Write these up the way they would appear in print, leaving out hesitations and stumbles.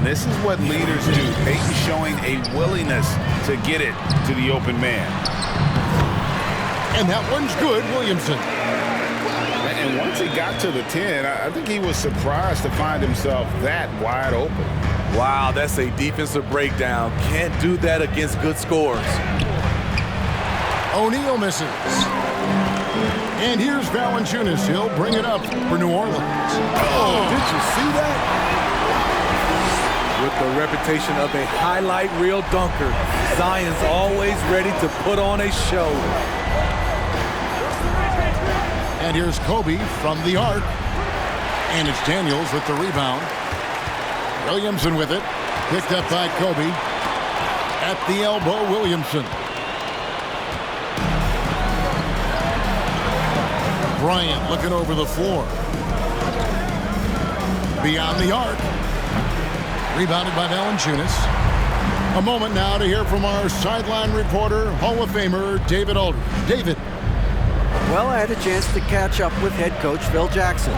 this is what leaders do. Peyton showing a willingness to get it to the open man. And that one's good, Williamson. And once he got to the 10, I think he was surprised to find himself that wide open. Wow, that's a defensive breakdown. Can't do that against good scores. O'Neal misses. And here's Valanciunas. He'll bring it up for New Orleans. Oh, did you see that? With the reputation of a highlight reel dunker, Zion's always ready to put on a show. And here's Kobe from the arc. And it's Daniels with the rebound. Williamson with it. Picked up by Kobe. At the elbow, Williamson. Bryant looking over the floor. Beyond the arc. Rebounded by Valanciunas. A moment now to hear from our sideline reporter, Hall of Famer David Aldridge. David. Well, I had a chance to catch up with head coach Phil Jackson.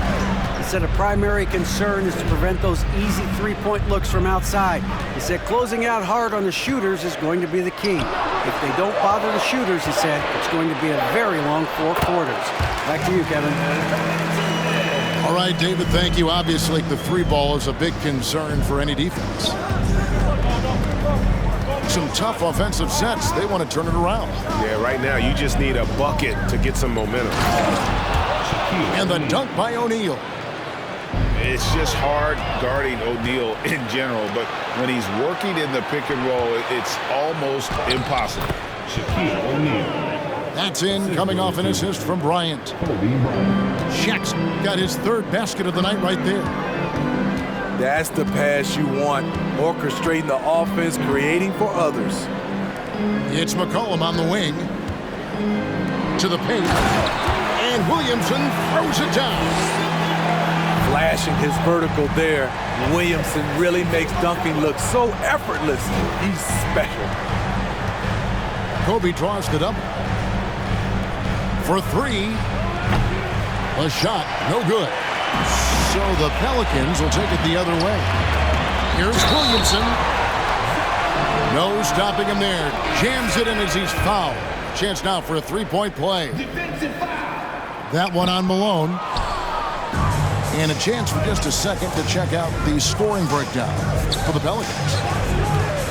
He said a primary concern is to prevent those easy three-point looks from outside. He said closing out hard on the shooters is going to be the key. If they don't bother the shooters, he said, it's going to be a very long 4 quarters. Back to you, Kevin. All right, David, thank you. Obviously, the three ball is a big concern for any defense. Some tough offensive sets. They want to turn it around. Yeah, right now you just need a bucket to get some momentum. And the dunk by O'Neal. It's just hard guarding O'Neal in general, but when he's working in the pick and roll, it's almost impossible. Shaquille O'Neal. That's in, coming off an assist from Bryant. Shaq's got his third basket of the night right there. That's the pass you want. Orchestrating the offense, creating for others. It's McCollum on the wing. To the paint. And Williamson throws it down. Flashing his vertical there. Williamson really makes dunking look so effortless. He's special. Kobe draws the double. For three. A shot, no good. So the Pelicans will take it the other way. Here's Williamson. No stopping him there. Jams it in as he's fouled. Chance now for a three-point play. That one on Malone. And a chance for just a second to check out the scoring breakdown for the Pelicans.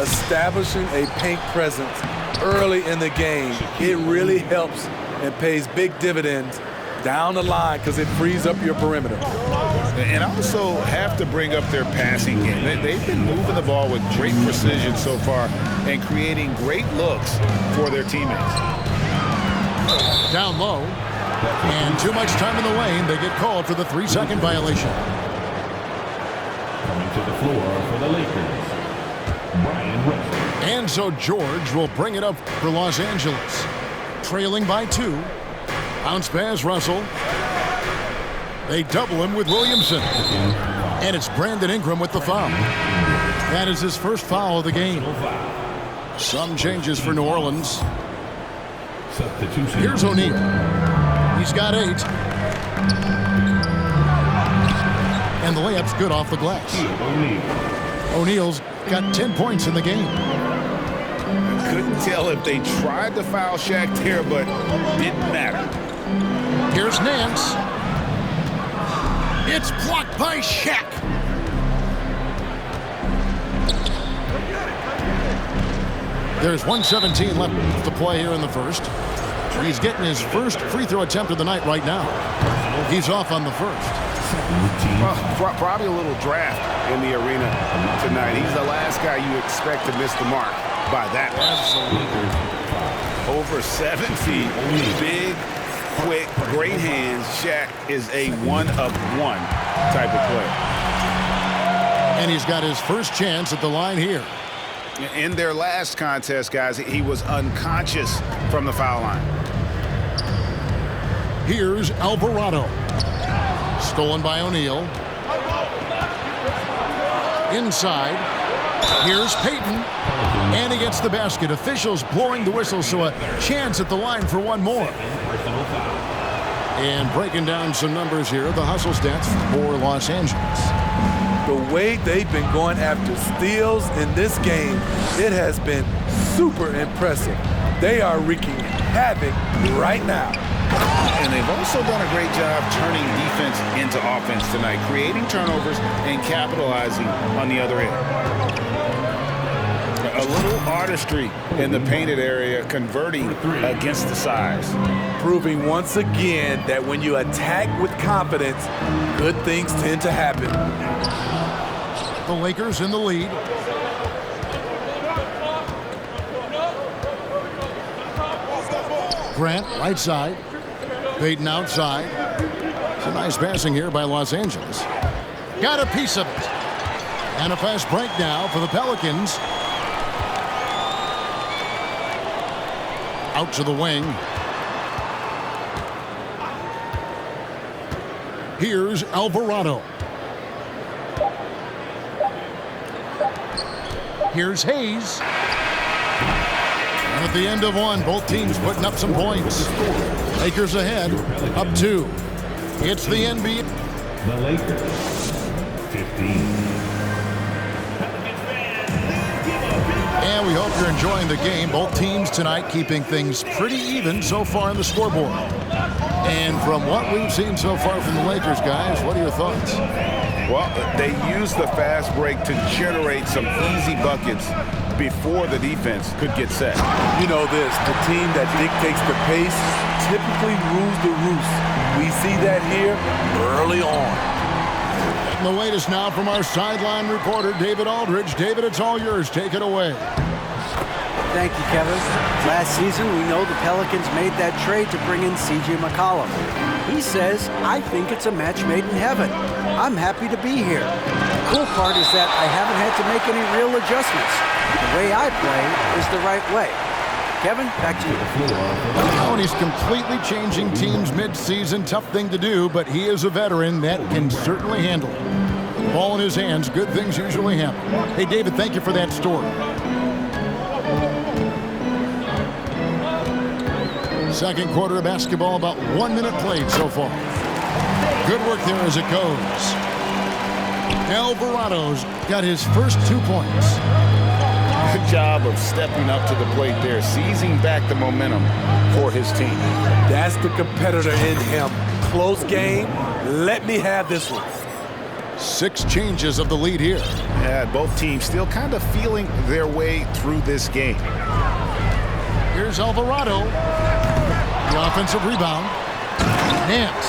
Establishing a paint presence early in the game. It really helps and pays big dividends down the line because it frees up your perimeter. And also have to bring up their passing game. They've been moving the ball with great precision so far and creating great looks for their teammates. Down low. And too much time in the lane. They get called for the 3-second violation. Coming to the floor for the Lakers, Brian Russell. And so George will bring it up for Los Angeles. Trailing by 2. Bounce pass, Russell. They double him with Williamson. And it's Brandon Ingram with the foul. That is his first foul of the game. Some changes for New Orleans. Here's O'Neal. He's got 8. And the layup's good off the glass. O'Neal's got 10 points in the game. Couldn't tell if they tried to foul Shaq there, but didn't matter. Here's Nance. It's blocked by Shaq. There's 1:17 left to play here in the first. He's getting his first free throw attempt of the night right now. He's off on the first. Well, probably a little draft in the arena tonight. He's the last guy you expect to miss the mark by that much. Over 7 feet, big, quick, great hands. Shaq is a one-of-one type of player. And he's got his first chance at the line here. In their last contest, guys, he was unconscious from the foul line. Here's Alvarado. Stolen by O'Neal. Inside. Here's Peyton. And he gets the basket. Officials blowing the whistle, so a chance at the line for one more. And breaking down some numbers here, the hustle stats for Los Angeles. The way they've been going after steals in this game, it has been super impressive. They are wreaking havoc right now. And they've also done a great job turning defense into offense tonight, creating turnovers and capitalizing on the other end. A little artistry in the painted area, converting against the size. Proving once again that when you attack with confidence, good things tend to happen. The Lakers in the lead. Grant, right side. Payton outside. It's a nice passing here by Los Angeles. Got a piece of it. And a fast break now for the Pelicans. Out to the wing. Here's Alvarado. Here's Hayes. And at the end of one, both teams putting up some points. Lakers ahead, up 2. It's the NBA. The Lakers, 15. And we hope you're enjoying the game. Both teams tonight keeping things pretty even so far on the scoreboard. And from what we've seen so far from the Lakers, guys, what are your thoughts? Well, they use the fast break to generate some easy buckets before the defense could get set. You know this, the team that dictates the pace typically rules the roost. We see that here early on. And the latest now from our sideline reporter, David Aldridge. David, it's all yours. Take it away. Thank you, Kevin. Last season, we know the Pelicans made that trade to bring in C.J. McCollum. He says, I think it's a match made in heaven. I'm happy to be here. The cool part is that I haven't had to make any real adjustments. The way I play is the right way. Kevin, back to you. Oh, and he's completely changing teams mid-season. Tough thing to do, but he is a veteran that can certainly handle it. Ball in his hands, good things usually happen. Hey, David, thank you for that story. Second quarter of basketball, about 1 minute played so far. Good work there as it goes. Alvarado's got his first 2 points. Good job of stepping up to the plate there, seizing back the momentum for his team. That's the competitor in him. Close game. Let me have this one. 6 changes of the lead here. Yeah, both teams still kind of feeling their way through this game. Here's Alvarado. The offensive rebound. Nance.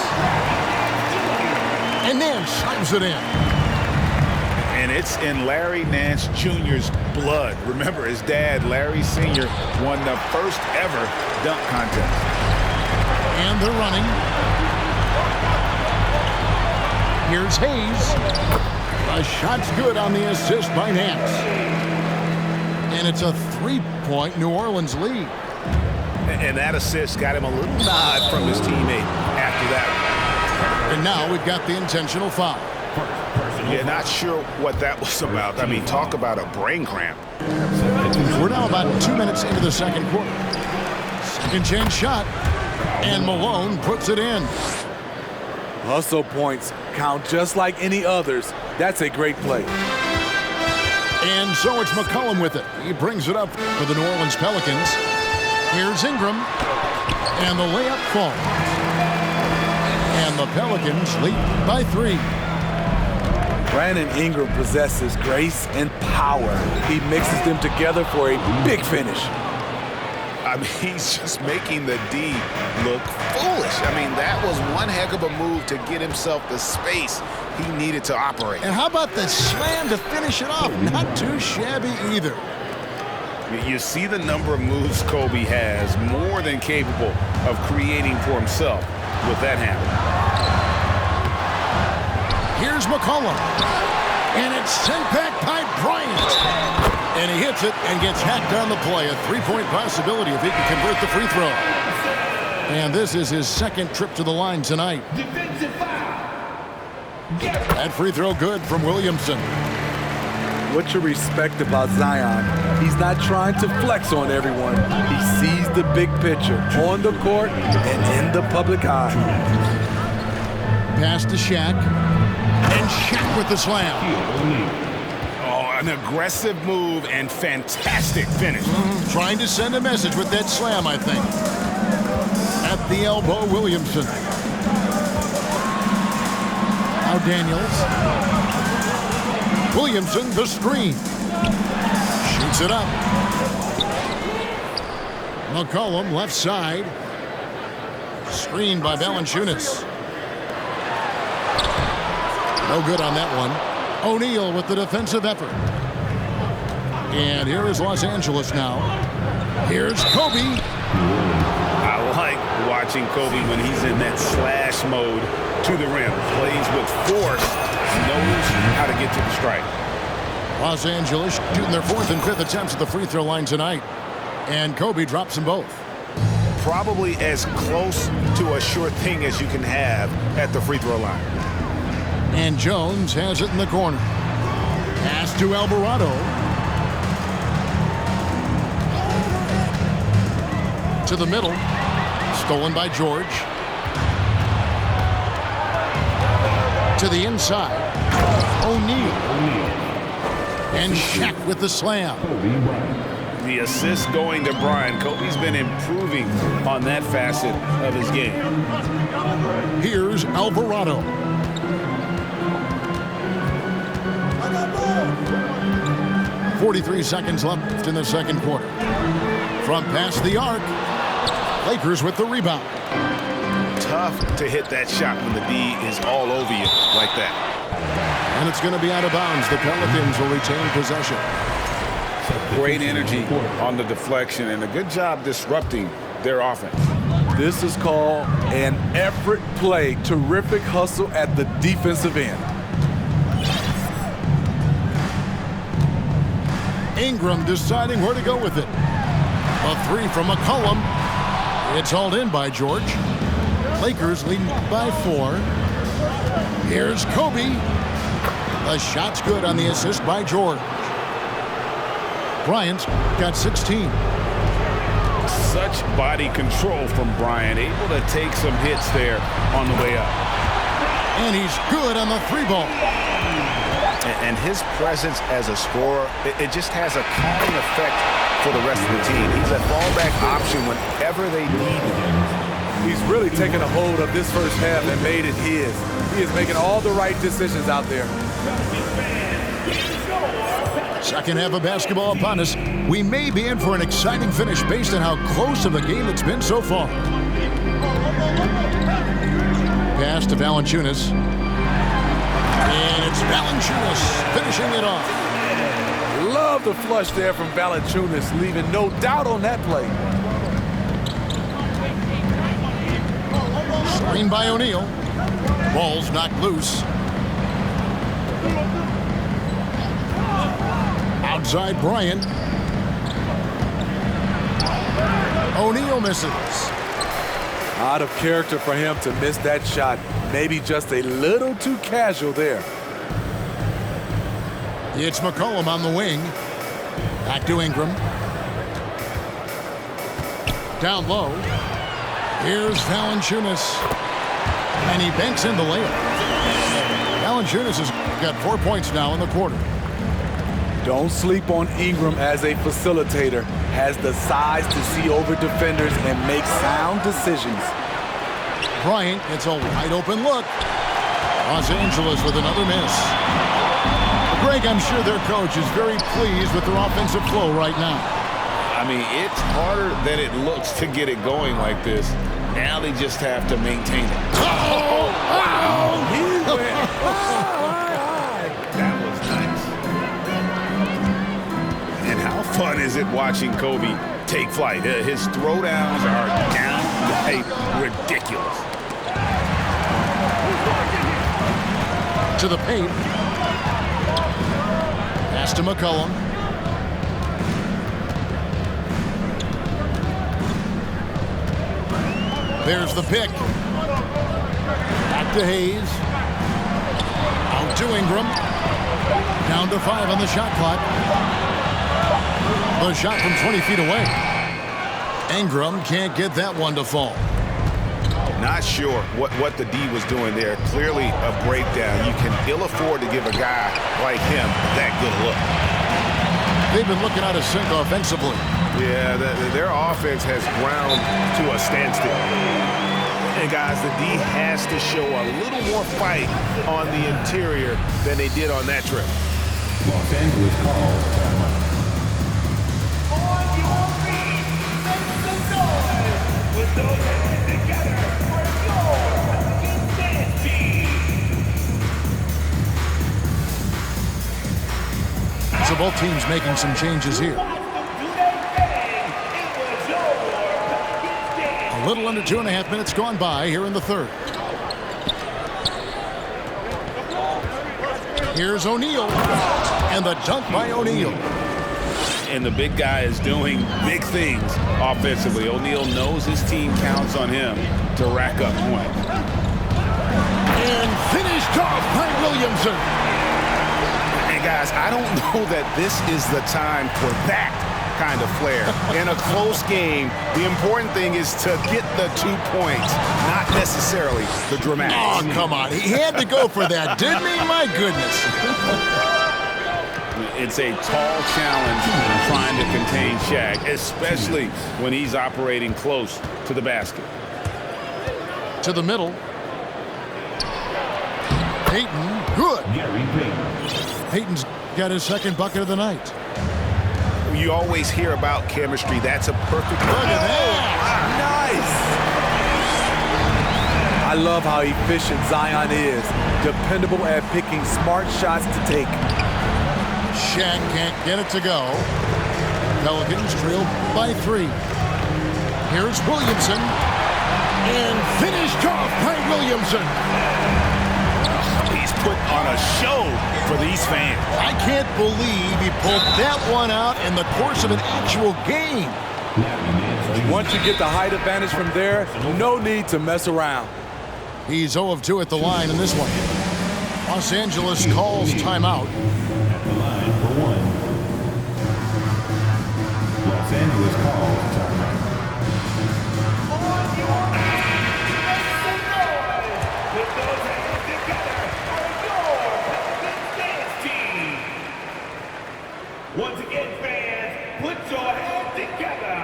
And Nance slams it in. And it's in Larry Nance Jr.'s blood. Remember, his dad, Larry Sr., won the first ever dunk contest. And they're running. Here's Hayes. A shot's good on the assist by Nance. And it's a 3-point New Orleans lead. And that assist got him a little nod from his teammate after that. And now we've got the intentional foul. Yeah, not sure what that was about. I mean, talk about a brain cramp. We're now about 2 minutes into the second quarter. Second chance shot. And Malone puts it in. Hustle points count just like any others. That's a great play. And so it's McCollum with it. He brings it up for the New Orleans Pelicans. Here's Ingram. And the layup falls. And the Pelicans lead by 3. Brandon Ingram possesses grace and power. He mixes them together for a big finish. I mean, he's just making the D look foolish. I mean, that was one heck of a move to get himself the space he needed to operate. And how about the slam to finish it off? Not too shabby either. You see the number of moves Kobe has, more than capable of creating for himself with that handle. Here's McCollum. And it's sent back by Bryant. And he hits it and gets hacked on the play. A 3-point possibility if he can convert the free throw. And this is his second trip to the line tonight. That free throw good from Williamson. What you respect about Zion, he's not trying to flex on everyone. He sees the big picture on the court and in the public eye. Pass to Shaq. And Shaq with the slam. Oh, an aggressive move and fantastic finish. Trying to send a message with that slam, I think. At the elbow, Williamson. Now Daniels. Williamson, the screen. Shoots it up. McCollum, left side. Screened by Valanciunas. No good on that one. O'Neal with the defensive effort. And here is Los Angeles now. Here's Kobe. I like watching Kobe when he's in that slash mode to the rim. Plays with force, knows how to get to the strike. Los Angeles shooting their 4th and 5th attempts at the free throw line tonight. And Kobe drops them both. Probably as close to a sure thing as you can have at the free throw line. And Jones has it in the corner. Pass to Alvarado. To the middle. Stolen by George. To the inside. O'Neal. And Shaq with the slam. The assist going to Bryant. Kobe's been improving on that facet of his game. Here's Alvarado. 43 seconds left in the second quarter. From past the arc, Lakers with the rebound. Tough to hit that shot when the D is all over you like that. And it's going to be out of bounds. The Pelicans will retain possession. Great energy on the deflection and a good job disrupting their offense. This is called an effort play. Terrific hustle at the defensive end. Ingram deciding where to go with it. A 3 from McCollum. It's hauled in by George. Lakers leading by 4. Here's Kobe. The shot's good on the assist by George. Bryant's got 16. Such body control from Bryant. Able to take some hits there on the way up. And he's good on the 3-ball. And his presence as a scorer, it just has a calming effect for the rest of the team. He's a fallback option whenever they need him. He's really taken a hold of this first half and made it his. He is making all the right decisions out there. Second half of basketball upon us. We may be in for an exciting finish based on how close of a game it's been so far. Pass to Valanciunas. And it's Valanciunas finishing it off. Love the flush there from Valanciunas, leaving no doubt on that play. Screen by O'Neal. Ball's knocked loose. Outside Bryant. O'Neal misses. Out of character for him to miss that shot. Maybe just a little too casual there. It's McCollum on the wing. Back to Ingram. Down low. Here's Valanciunas. And he banks in the layup. Valanciunas has got 4 points now in the quarter. Don't sleep on Ingram as a facilitator. Has the size to see over defenders and make sound decisions. Bryant gets a wide open look. Los Angeles with another miss. Greg, I'm sure their coach is very pleased with their offensive flow right now. I mean, it's harder than it looks to get it going like this. Now they just have to maintain it. Oh, wow! He went That was nice. And how fun is it watching Kobe take flight? His throwdowns are downright ridiculous. To the paint. Pass to McCollum. There's the pick. Back to Hayes. Out to Ingram. Down to 5 on the shot clock. The shot from 20 feet away. Ingram can't get that one to fall. Not sure what the D was doing there. Clearly a breakdown. You can ill afford to give a guy like him that good a look. They've been looking out of sync offensively. Yeah, their offense has ground to a standstill. And guys, the D has to show a little more fight on the interior than they did on that trip. Los Angeles calls timeout. On your feet, make some noise with those hands together for your Pelicans dance team. So both teams making some changes here. A little under 2.5 minutes gone by here in the third. Here's O'Neal. And the dunk by O'Neal. And the big guy is doing big things offensively. O'Neal knows his team counts on him to rack up points. And finished off by Williamson. And guys, I don't know that this is the time for that kind of flair. In a close game, the important thing is to get the 2 points, not necessarily the dramatics. Oh, come on. He had to go for that, didn't he? My goodness. It's a tall challenge trying to contain Shaq, especially when he's operating close to the basket. To the middle. Payton, good. Gary Payton. Payton's got his second bucket of the night. You always hear about chemistry. That's a perfect look at that. Nice. I love how efficient Zion is. Dependable at picking smart shots to take. Shaq can't get it to go. Pelicans trail by 3. Here's Williamson. And finished off by Williamson. He's put on a show for these fans. I can't believe he pulled that one out in the course of an actual game. Once you get the height advantage from there, no need to mess around. He's 0 of 2 at the line in this one. Los Angeles calls timeout. At the line for 1. Los Angeles calls timeout. On your feet, make some noise with those hands together for your Pelicans dance team. Once again, fans, put your hands together.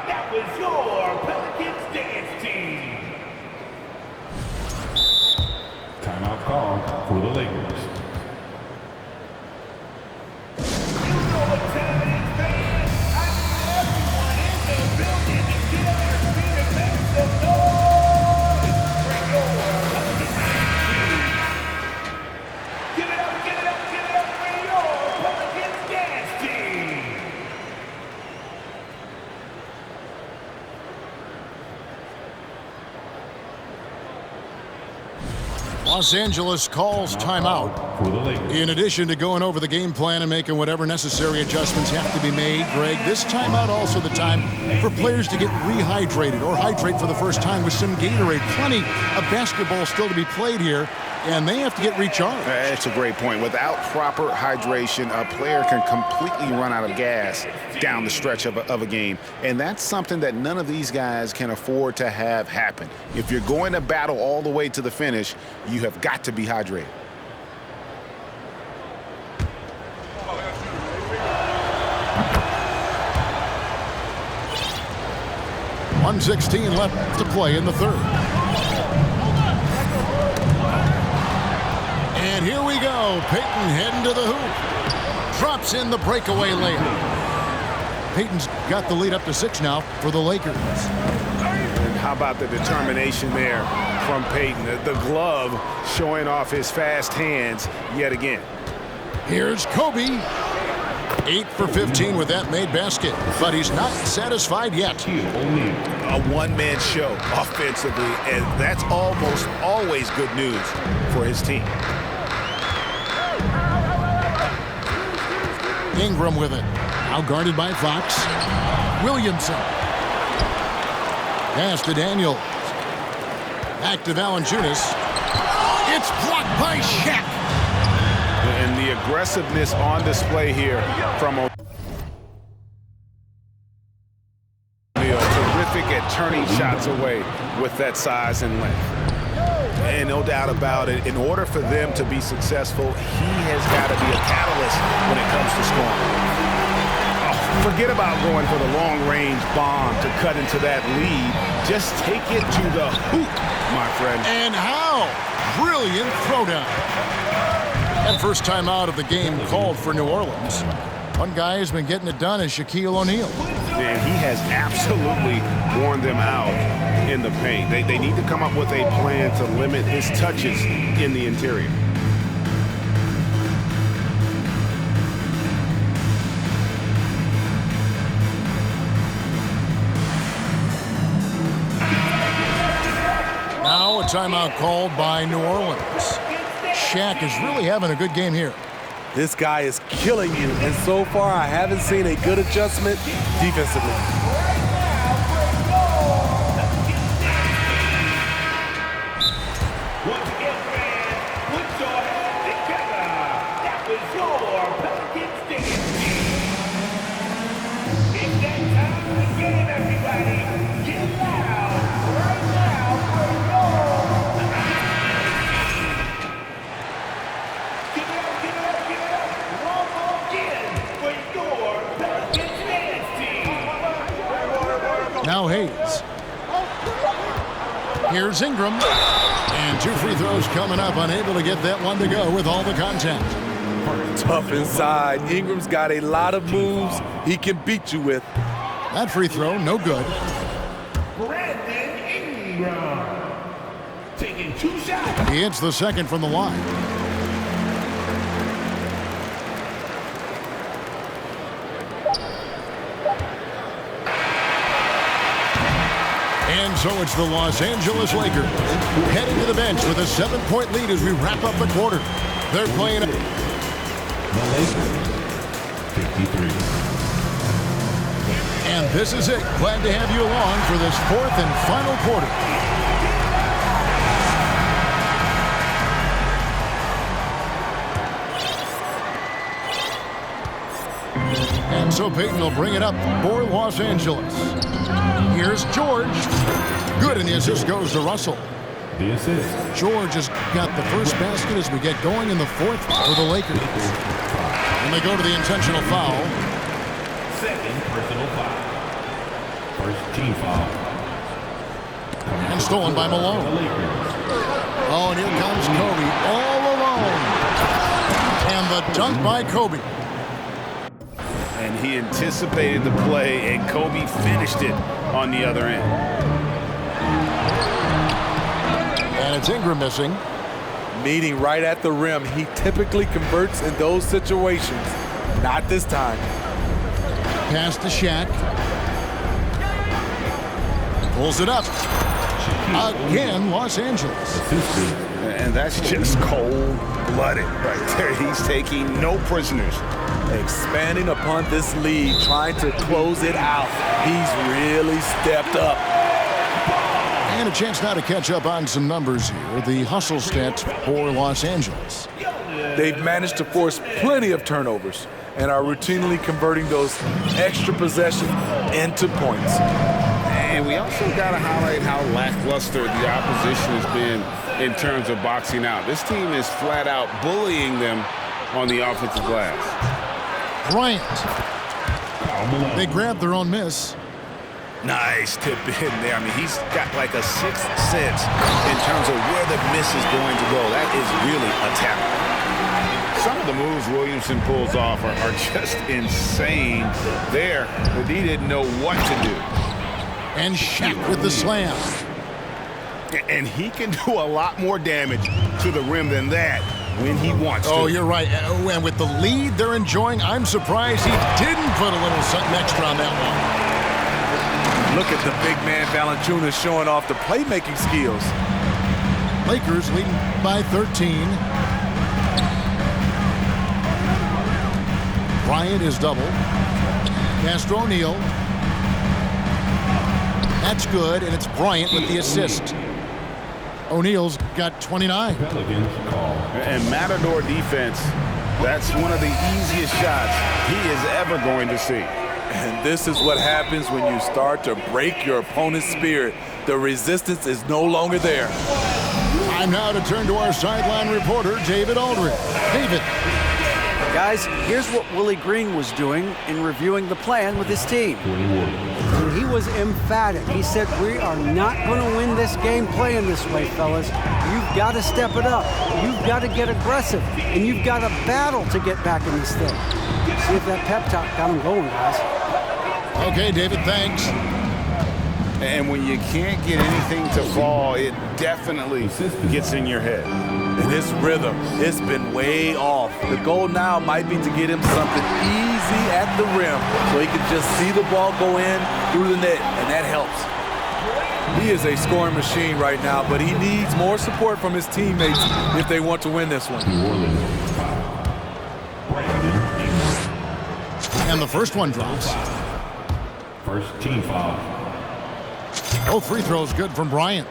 That was your Pelicans dance team. Timeout called for the Lakers. You know what time it is, fans. I need everyone in the building to get on their feet and make some noise for your Pelicans dance team. Give it up, give it up, give it up for your Pelicans dance team. Los Angeles calls timeout. For the Lakers. In addition to going over the game plan and making whatever necessary adjustments have to be made, Greg, this timeout also the time for players to get rehydrated or hydrate for the first time with some Gatorade. Plenty of basketball still to be played here, and they have to get recharged. That's a great point. Without proper hydration, a player can completely run out of gas down the stretch of a game. And that's something that none of these guys can afford to have happen. If you're going to battle all the way to the finish, you have got to be hydrated. .116 left to play in the third. And here we go. Payton heading to the hoop. Drops in the breakaway layup. Payton's got the lead up to 6 now for the Lakers. And how about the determination there from Payton? The glove showing off his fast hands yet again. Here's Kobe. 8 for 15 with that made basket, but he's not satisfied yet. A one-man show offensively, and that's almost always good news for his team. Ingram with it. Now guarded by Fox. Williamson. Pass to Daniels. Back to Valanciunas. It's blocked by Shaq. And the The aggressiveness on display here from O'Neal. Terrific at turning shots away with that size and length. And no doubt about it, in order for them to be successful, he has got to be a catalyst when it comes to scoring. Oh, forget about going for the long-range bomb to cut into that lead. Just take it to the hoop, my friend. And how? Brilliant throwdown. And first time out of the game called for New Orleans. One guy who's been getting it done is Shaquille O'Neal. And he has absolutely worn them out in the paint. They need to come up with a plan to limit his touches in the interior. Now a timeout called by New Orleans. Shaq is really having a good game here. This guy is killing you, and so far I haven't seen a good adjustment defensively. Once again, fans, put your hands together. That was your Pelicans dance. It's that time of the game, everybody. Get loud right now for your. Give it up, give it up, give it up. One more again for your Pelicans dance team. Now Hayes. Here's Ingram. And 2 free throws coming up. Unable to get that one to go with all the contact. Tough inside. Ingram's got a lot of moves he can beat you with. That free throw, no good. Brandon Ingram taking 2 shots. He hits the second from the line. And so it's the Los Angeles Lakers heading to the bench with a 7-point lead as we wrap up the quarter. They're playing. The Lakers, 53. And this is it. Glad to have you along for this 4th and final quarter. And so Peyton will bring it up for Los Angeles. Here's George. Good, and the assist goes to Russell. The assist. George has got the first basket as we get going in the 4th for the Lakers. And they go to the intentional foul. Second personal foul. First team foul. And stolen by Malone. The Lakers. Oh, and here comes Kobe all alone. And the dunk by Kobe. And he anticipated the play, and Kobe finished it on the other end. And it's Ingram missing. Meeting right at the rim. He typically converts in those situations. Not this time. Pass to Shaq. Pulls it up. Again, Los Angeles. And that's just cold-blooded right there. He's taking no prisoners. Expanding upon this lead, trying to close it out. He's really stepped up. And a chance now to catch up on some numbers here. The hustle stats for Los Angeles. They've managed to force plenty of turnovers and are routinely converting those extra possessions into points. And we also got to highlight how lackluster the opposition has been in terms of boxing out. This team is flat out bullying them on the offensive glass. Bryant. They grabbed their own miss. Nice tip in there. I mean, he's got like a sixth sense in terms of where the miss is going to go. That is really a talent. Some of the moves Williamson pulls off are just insane there, but he didn't know what to do. And Shaq with the slam. And he can do a lot more damage to the rim than that when he wants to. Oh, you're right. And with the lead they're enjoying, I'm surprised he didn't put a little something extra on that one. Look at the big man Valanciunas showing off the playmaking skills. Lakers leading by 13. Bryant is double. Castro O'Neal. That's good, and it's Bryant with the assist. O'Neal's got 29. Pelicans call. And Matador defense That's one of the easiest shots he is ever going to see. And this is what happens when you start to break your opponent's spirit. The resistance is no longer there. Time now to turn to our sideline reporter, David Aldridge. David. Guys, here's what Willie Green was doing in reviewing the plan with his team. And he was emphatic. He said, we are not going to win this game playing this way, fellas. You've got to step it up. You've got to get aggressive. And you've got to battle to get back in this thing. See if that pep talk got him going, guys. Okay, David, thanks. And when you can't get anything to fall, it definitely gets in your head. And his rhythm, it's been way off. The goal now might be to get him something easy at the rim so he can just see the ball go in through the net, and that helps. He is a scoring machine right now, but he needs more support from his teammates if they want to win this one. And the first one drops. First team foul. Both free throws good from Bryant.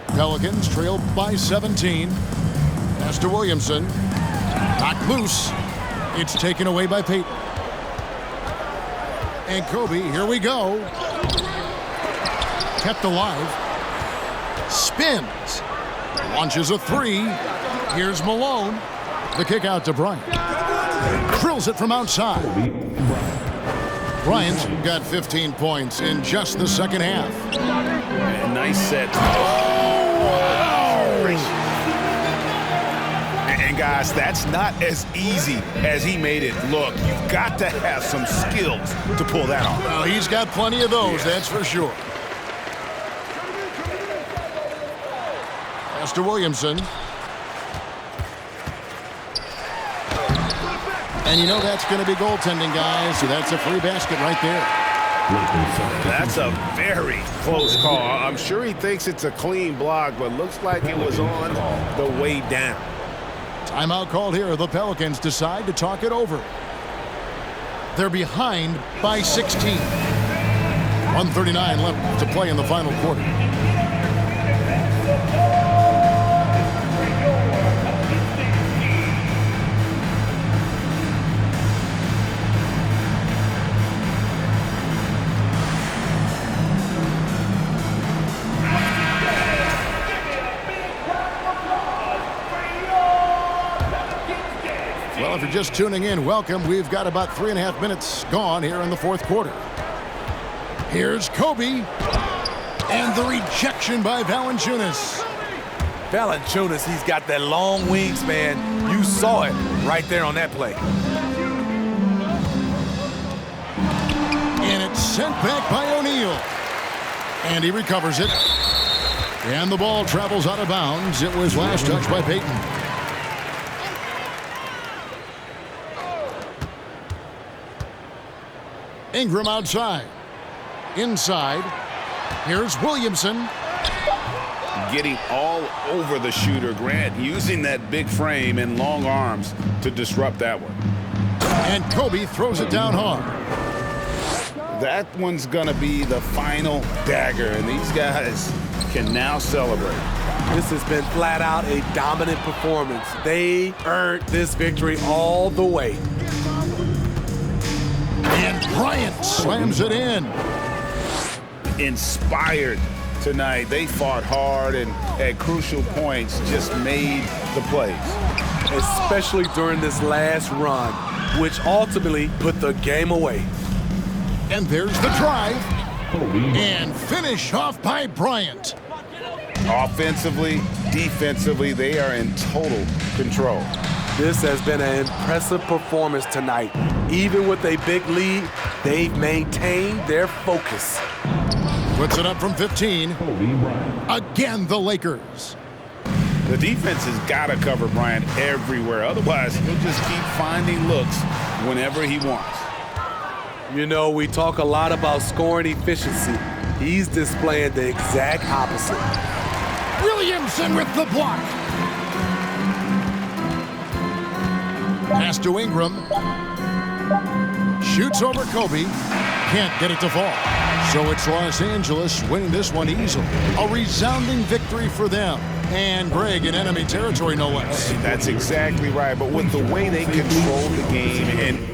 Pelicans trail by 17. Pass to Williamson. Knocked loose. It's taken away by Payton. And Kobe, here we go. Kept alive. Spins. Launches a three. Here's Malone. The kick out to Bryant. Drills it from outside. Bryant's got 15 points in just the second half. And nice set. And guys, that's not as easy as he made it look. You've got to have some skills to pull that off. Well, he's got plenty of those, that's for sure. Pass to Williamson. And you know that's going to be goaltending, guys, so that's a free basket right there. That's a very close call. I'm sure he thinks it's a clean block, but looks like it was on the way down. Timeout called here. The Pelicans decide to talk it over. They're behind by 16. 1:39 left to play in the final quarter. Well, if you're just tuning in, welcome. We've got about 3.5 minutes gone here in the fourth quarter. Here's Kobe. And the rejection by Valanciunas. Valanciunas, he's got that long wingspan. You saw it right there on that play. And it's sent back by O'Neal. And he recovers it. And the ball travels out of bounds. It was last touched by Payton. Ingram outside. Inside. Here's Williamson. Getting all over the shooter, Grant, using that big frame and long arms to disrupt that one. And Kobe throws it down hard. That one's going to be the final dagger, and these guys can now celebrate. This has been flat out a dominant performance. They earned this victory all the way. And Bryant slams it in. Inspired tonight. They fought hard and at crucial points just made the plays. Especially during this last run, which ultimately put the game away. And there's the drive. And finish off by Bryant. Offensively, defensively, they are in total control. This has been an impressive performance tonight. Even with a big lead, they've maintained their focus. Puts it up from 15. Again, the Lakers. The defense has got to cover Bryant everywhere. Otherwise, he'll just keep finding looks whenever he wants. You know, we talk a lot about scoring efficiency. He's displaying the exact opposite. Williamson with the block. Pass to Ingram. Shoots over Kobe. Can't get it to fall. So it's Los Angeles winning this one easily. A resounding victory for them. And Greg in enemy territory, no less. That's exactly right. But with the way they control the game and